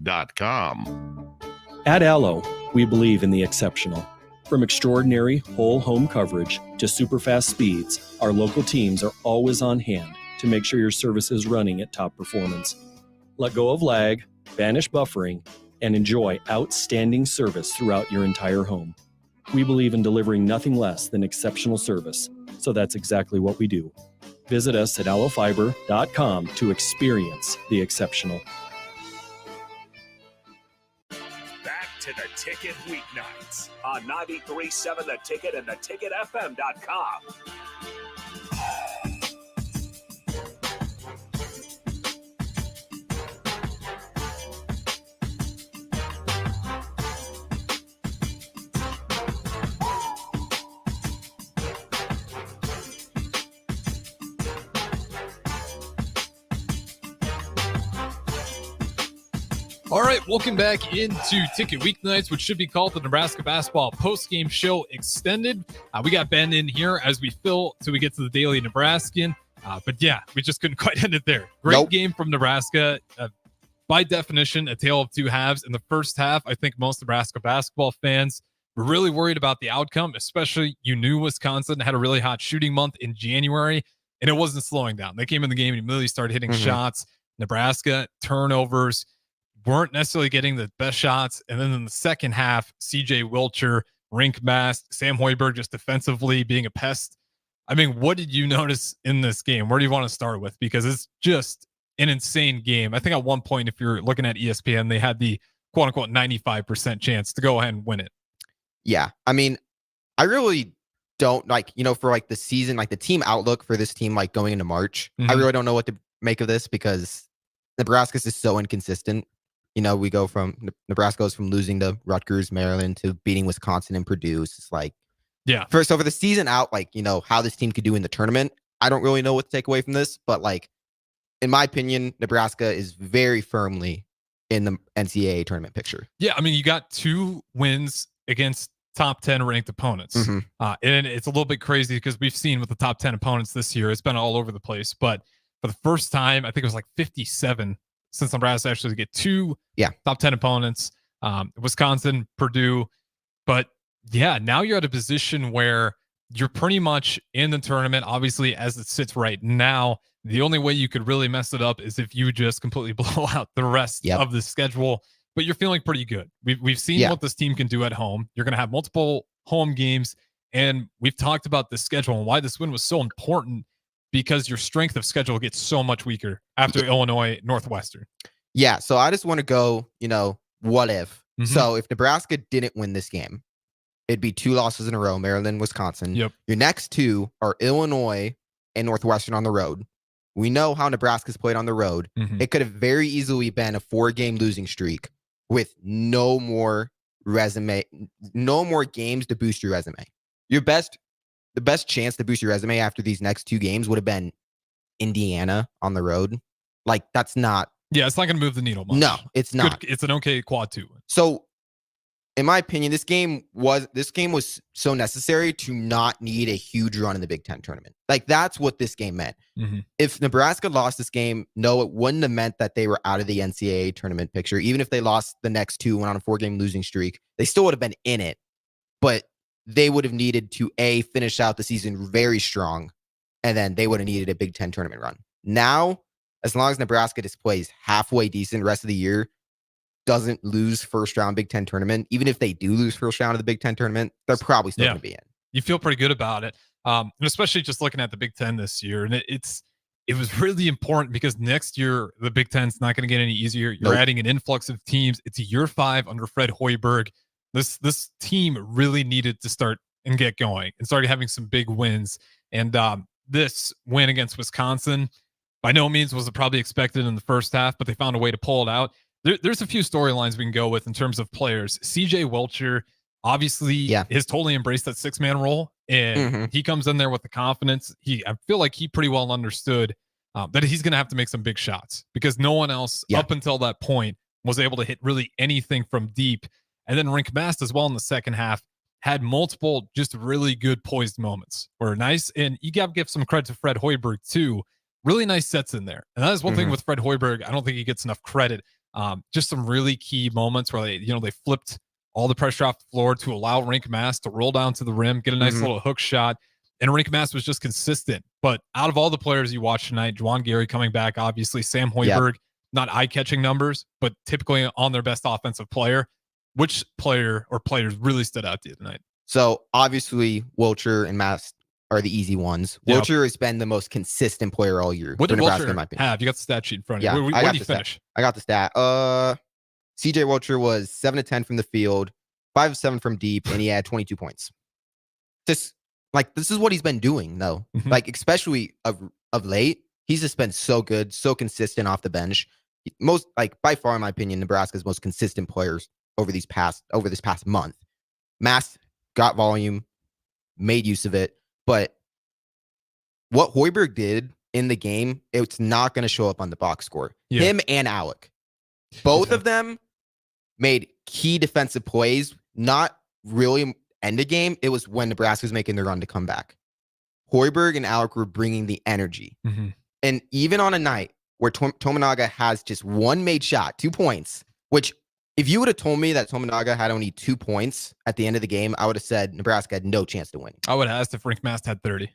AlloFiber.com. At Allo, we believe in the exceptional. From extraordinary whole home coverage to super fast speeds, our local teams are always on hand to make sure your service is running at top performance. Let go of lag, banish buffering, and enjoy outstanding service throughout your entire home. We believe in delivering nothing less than exceptional service, so that's exactly what we do. Visit us at AlloFiber.com to experience the exceptional. Back to the Ticket weeknights on 93.7 The Ticket and theticketfm.com. All right, welcome back into Ticket Weeknights, which should be called the Nebraska Basketball Postgame Show Extended. We got Ben in here as we fill till we get to the Daily Nebraskan. But yeah, we just couldn't quite end it there. Great game from Nebraska. By definition, a tale of two halves. In the first half, I think most Nebraska basketball fans were really worried about the outcome, especially you knew Wisconsin had a really hot shooting month in January, and it wasn't slowing down. They came in the game and immediately started hitting shots. Nebraska, turnovers, weren't necessarily getting the best shots. And then in the second half, CJ Wilcher, rink mask, Sam Hoiberg just defensively being a pest. I mean, what did you notice in this game? Where do you want to start with? Because it's just an insane game. I think at one point, if you're looking at ESPN, they had the quote unquote 95% chance to go ahead and win it. Yeah. I mean, I really don't for like the season, like the team outlook for this team, like going into March, I really don't know what to make of this because Nebraska is so inconsistent. We go from Nebraska goes from losing to Rutgers, Maryland to beating Wisconsin and Purdue. It's like, for the season out, how this team could do in the tournament, I don't really know what to take away from this. But in my opinion, Nebraska is very firmly in the NCAA tournament picture. Yeah, I mean, you got 2 wins against top 10 ranked opponents. And it's a little bit crazy because we've seen with the top 10 opponents this year, it's been all over the place. But for the first time, I think it was 57 since Nebraska actually get 2 top 10 opponents, Wisconsin, Purdue. But yeah, now you're at a position where you're pretty much in the tournament. Obviously, as it sits right now, the only way you could really mess it up is if you just completely blow out the rest of the schedule. But you're feeling pretty good. We've seen what this team can do at home. You're going to have multiple home games. And we've talked about the schedule and why this win was so important, because your strength of schedule gets so much weaker after Illinois, Northwestern. Yeah, so I just want to go, what if? So if Nebraska didn't win this game, it'd be 2 losses in a row, Maryland, Wisconsin. Your next 2 are Illinois and Northwestern on the road. We know how Nebraska's played on the road. It could have very easily been a 4-game losing streak with no more games to boost your resume. The best chance to boost your resume after these next 2 games would have been Indiana on the road. That's not. Yeah, it's not going to move the needle much. No, it's not. It's an okay quad 2. So, in my opinion, this game was so necessary to not need a huge run in the Big Ten tournament. That's what this game meant. If Nebraska lost this game, no, it wouldn't have meant that they were out of the NCAA tournament picture. Even if they lost the next 2, went on a 4-game losing streak, they still would have been in it. But they would have needed to finish out the season very strong, and then they would have needed a Big Ten tournament run. Now, as long as Nebraska just plays halfway decent rest of the year, doesn't lose first round Big Ten tournament, even if they do lose first round of the Big Ten tournament, they're probably still going to be in. You feel pretty good about it, and especially just looking at the Big Ten this year. And it was really important because next year the Big Ten's not going to get any easier. You're adding an influx of teams. It's year 5 under Fred Hoiberg. This team really needed to start and get going and started having some big wins. And this win against Wisconsin by no means was it probably expected in the first half, but they found a way to pull it out. There's a few storylines we can go with in terms of players. CJ Wilcher obviously has totally embraced that 6-man role, and he comes in there with the confidence. I feel like he pretty well understood that he's going to have to make some big shots because no one else up until that point was able to hit really anything from deep. And then Rink Mast as well in the second half had multiple just really good poised moments were nice. And you got to give some credit to Fred Hoiberg too. Really nice sets in there. And that is one thing with Fred Hoiberg. I don't think he gets enough credit. Just some really key moments where they flipped all the pressure off the floor to allow Rink Mass to roll down to the rim, get a nice little hook shot. And Rink Mass was just consistent. But out of all the players you watched tonight, Juwan Gary coming back, obviously Sam Hoiberg, not eye-catching numbers, but typically on their best offensive player. Which player or players really stood out to you tonight? So obviously Wilcher and Mass are the easy ones. Yep. Wilcher has been the most consistent player all year. What did Nebraska, Wilcher have? You got the stat sheet in front of you. Yeah, Where did he finish? I got the stat. CJ Wilcher was 7 of 10 from the field, 5 of 7 from deep, and he had 22 points. This is what he's been doing, though. Like, especially of late, he's just been so good, so consistent off the bench. Most, by far, in my opinion, Nebraska's most consistent players over this past month. Mass got volume, made use of it, but what Hoiberg did in the game, it's not going to show up on the box score. Yeah. Him and Alec, both of them made key defensive plays, not really end of game. It was when Nebraska was making their run to come back. Hoiberg and Alec were bringing the energy. And even on a night where Tominaga has just one made shot, 2 points, which if you would have told me that Tominaga had only 2 points at the end of the game, I would have said Nebraska had no chance to win. I would have asked if Rink Mast had 30.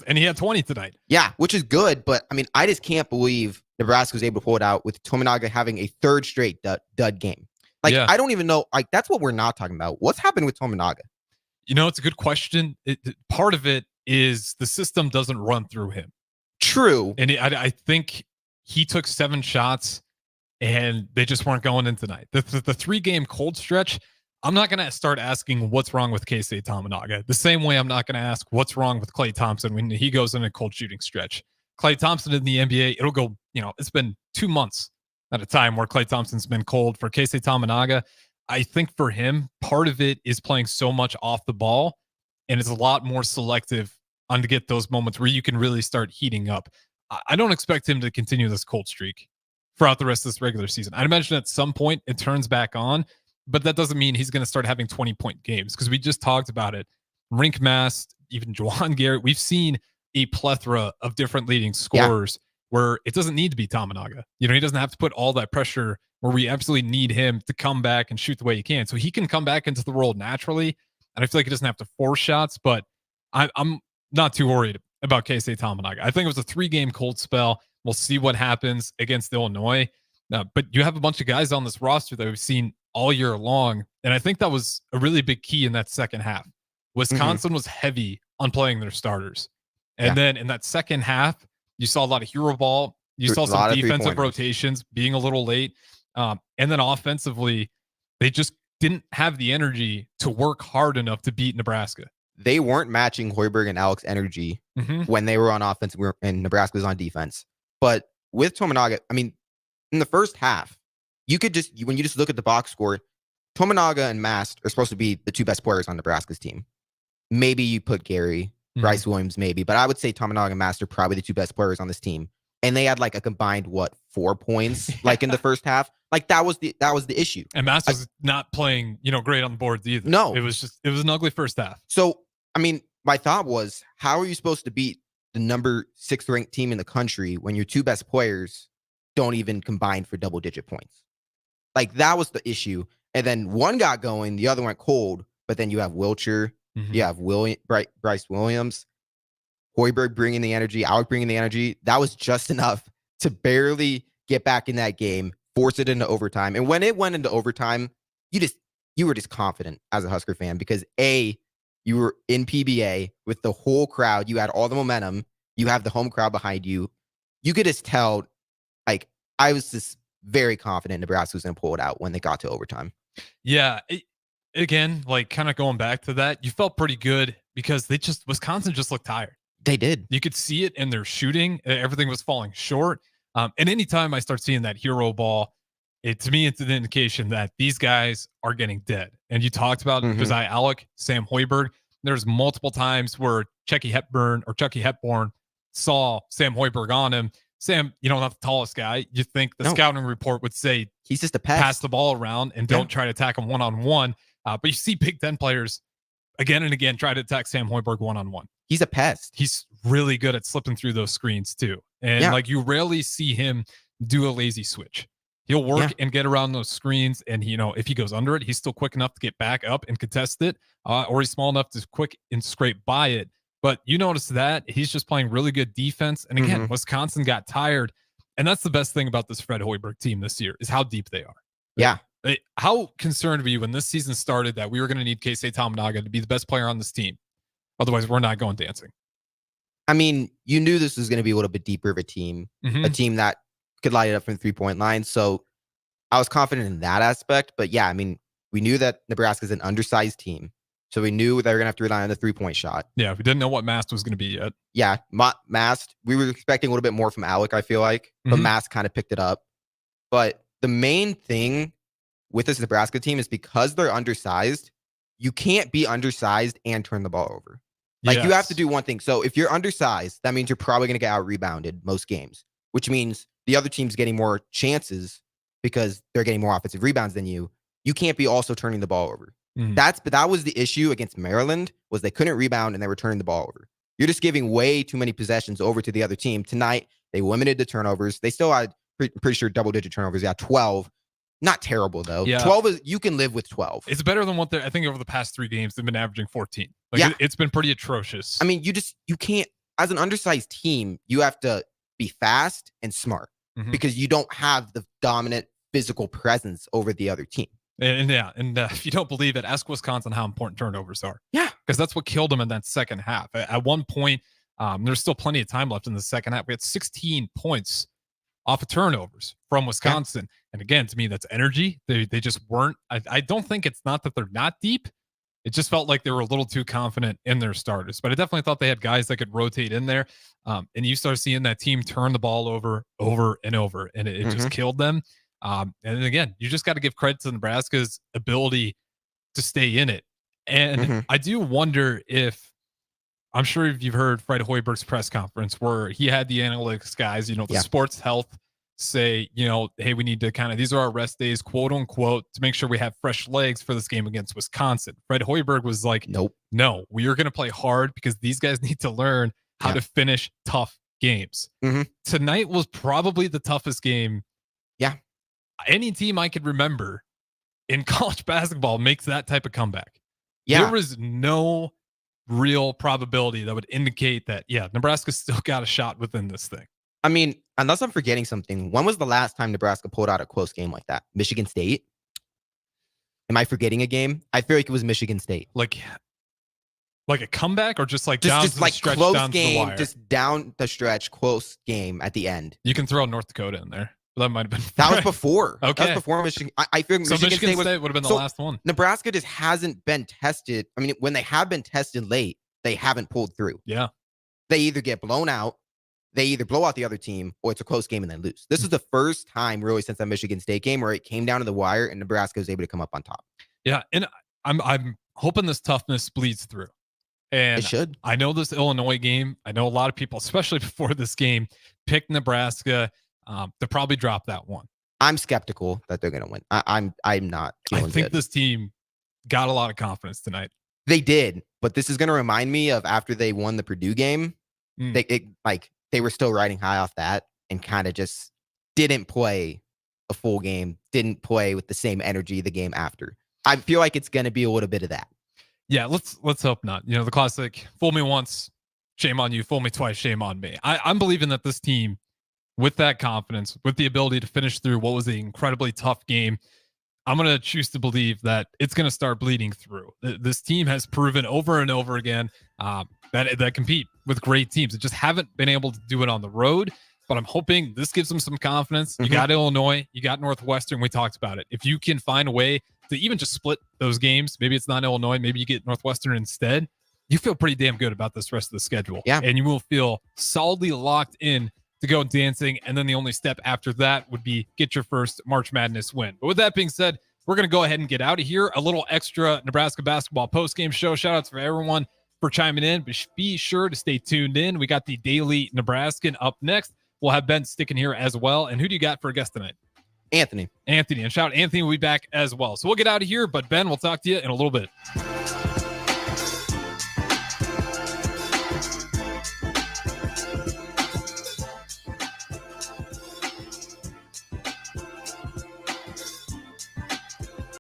And he had 20 tonight. Yeah, which is good, but I mean, I just can't believe Nebraska was able to pull it out with Tominaga having a third straight dud game. I don't even know. That's what we're not talking about. What's happened with Tominaga? It's a good question. Part of it is the system doesn't run through him. True. And I think he took 7 shots and they just weren't going in tonight. The 3-game cold stretch, I'm not going to start asking what's wrong with Keisei Tominaga. The same way I'm not going to ask what's wrong with Klay Thompson when he goes in a cold shooting stretch. Klay Thompson in the NBA, it'll go, it's been 2 months at a time where Klay Thompson's been cold. For Keisei Tominaga, I think for him, part of it is playing so much off the ball, and it's a lot more selective on to get those moments where you can really start heating up. I don't expect him to continue this cold streak throughout the rest of this regular season. I'd imagine at some point it turns back on, but that doesn't mean he's going to start having 20-point games, because we just talked about it. Rink Mast, even Juwan Garrett, we've seen a plethora of different leading scorers where it doesn't need to be Tominaga. He doesn't have to put all that pressure where we absolutely need him to come back and shoot the way he can. So he can come back into the role naturally, and I feel like he doesn't have to force shots, but I'm not too worried about Keisei Tominaga. I think it was a 3-game cold spell. We'll see what happens against Illinois. But you have a bunch of guys on this roster that we've seen all year long, and I think that was a really big key in that second half. Wisconsin was heavy on playing their starters. And then in that second half, you saw a lot of hero ball. You saw some defensive rotations being a little late. And then offensively, they just didn't have the energy to work hard enough to beat Nebraska. They weren't matching Hoiberg and Alec's energy when they were on offense and Nebraska was on defense. But with Tominaga, I mean, in the first half, you could when you just look at the box score, Tominaga and Mast are supposed to be the 2 best players on Nebraska's team. Maybe you put Gary, Bryce Williams, maybe, but I would say Tominaga and Mast are probably the 2 best players on this team. And they had a combined 4 points in the first half. That was the issue. And Mast was not playing, great on the boards either. No. It was an ugly first half. So, I mean, my thought was, how are you supposed to beat the number 6 ranked team in the country when your 2 best players don't even combine for double-digit points? That was the issue. And then one got going, the other went cold, but then you have Wilcher, you have Bryce Williams, Hoiberg bringing the energy, Alec bringing the energy. That was just enough to barely get back in that game, force it into overtime. And when it went into overtime, you were just confident as a Husker fan, because you were in PBA with the whole crowd. You had all the momentum. You have the home crowd behind you. You could just tell, I was just very confident Nebraska was going to pull it out when they got to overtime. Yeah. Again, kind of going back to that, you felt pretty good because Wisconsin just looked tired. They did. You could see it in their shooting. Everything was falling short. And anytime I start seeing that hero ball, to me, it's an indication that these guys are getting dead. And you talked about Josiah Alec, Sam Hoiberg. There's multiple times where Chucky Hepburn saw Sam Hoiberg on him. Sam, not the tallest guy. You think the scouting report would say he's just a pest. Pass the ball around and don't try to attack him one-on-one. But you see Big Ten players again and again try to attack Sam Hoiberg one-on-one. He's a pest. He's really good at slipping through those screens too. And you rarely see him do a lazy switch. He'll work and get around those screens. And, if he goes under it, he's still quick enough to get back up and contest it, or he's small enough to quick and scrape by it. But you notice that he's just playing really good defense. And again, Wisconsin got tired. And that's the best thing about this Fred Hoiberg team this year is how deep they are. Yeah. How concerned were you when this season started that we were going to need Keisei Tominaga to be the best player on this team? Otherwise, we're not going dancing. I mean, you knew this was going to be a little bit deeper of a team Mm-hmm. a team that could light it up from the 3-point line. So I was confident in that aspect. But yeah, I mean, we knew that Nebraska is an undersized team. So we knew they were going to have to rely on the 3-point shot. Yeah, we didn't know what Mast was going to be yet. Yeah, Mast, we were expecting a little bit more from Alec, I feel like. But Mast kind of picked it up. But the main thing with this Nebraska team is because they're undersized, you can't be undersized and turn the ball over. Like, you have to do one thing. So if you're undersized, that means you're probably going to get out-rebounded most games, which means the other team's getting more chances because they're getting more offensive rebounds than you. You can't be also turning the ball over. But that was the issue against Maryland, was they couldn't rebound and they were turning the ball over. You're just giving way too many possessions over to the other team. Tonight, they limited the turnovers. They still had, pretty sure, double-digit turnovers. Yeah, 12. Not terrible, though. Yeah. 12 is, you can live with 12. It's better than what I think over the past 3 games, they've been averaging 14. Like, it's been pretty atrocious. I mean, you can't, as an undersized team, you have to be fast and smart because you don't have the dominant physical presence over the other team. And if you don't believe it, ask Wisconsin how important turnovers are. Yeah. Because that's what killed them in that second half. At one point, there's still plenty of time left in the second half. We had 16 points off of turnovers from Wisconsin. Yeah. And again, to me, that's energy. They just weren't. I don't think it's not that they're not deep. It just felt like they were a little too confident in their starters. But I definitely thought they had guys that could rotate in there. And you start seeing that team turn the ball over and over. And it just killed them. And again, you just got to give credit to Nebraska's ability to stay in it. And I do wonder if, I'm sure if you've heard Fred Hoiberg's press conference where he had the analytics guys, the sports health say, hey, we need to these are our rest days, quote unquote, to make sure we have fresh legs for this game against Wisconsin. Fred Hoiberg was like, no, we are going to play hard because these guys need to learn how to finish tough games. Tonight was probably the toughest game. Yeah. Any team I could remember in college basketball makes that type of comeback. Yeah. There was no real probability that would indicate that, Nebraska still got a shot within this thing. I mean, unless I'm forgetting something, when was the last time Nebraska pulled out a close game like that? Michigan State? Am I forgetting a game? I feel like it was Michigan State. Like a comeback or just down just the like stretch, close down game, to the wire? just down the stretch, close game at the end. You can throw North Dakota in there. That might have been. That was before. Okay. That was before Michigan. I feel so Michigan State would have been the last one. Nebraska just hasn't been tested. I mean, when they have been tested late, they haven't pulled through. Yeah. They either get blown out, they either blow out the other team, or it's a close game and they lose. This is the first time really since that Michigan State game where it came down to the wire and Nebraska was able to come up on top. Yeah, and I'm hoping this toughness bleeds through. And it should. I know this Illinois game, I know a lot of people, especially before this game, picked Nebraska to probably drop that one. I'm skeptical that they're going to win. I'm not feeling I think good. This team got a lot of confidence tonight. They did, but this is going to remind me of after they won the Purdue game. They were still riding high off that and kind of just didn't play a full game, didn't play with the same energy the game after. I feel like it's going to be a little bit of that. Yeah, let's hope not. The classic, fool me once, shame on you, fool me twice, shame on me. I'm believing that this team, with that confidence, with the ability to finish through what was an incredibly tough game, I'm going to choose to believe that it's going to start bleeding through. This team has proven over and over again that compete with great teams. It just haven't been able to do it on the road, but I'm hoping this gives them some confidence. You got Illinois, you got Northwestern. We talked about it. If you can find a way to even just split those games, maybe it's not Illinois, maybe you get Northwestern instead, you feel pretty damn good about this rest of the schedule. Yeah. And you will feel solidly locked in to go dancing. And then the only step after that would be get your first March Madness win. But with that being said, we're going to go ahead and get out of here. A little extra Nebraska basketball post-game show. Shout outs for everyone for chiming in, but be sure to stay tuned in. We got the Daily Nebraskan up next. We'll have Ben sticking here as well. And who do you got for a guest tonight? Anthony. And shout out Anthony will be back as well. So we'll get out of here, but Ben, we'll talk to you in a little bit.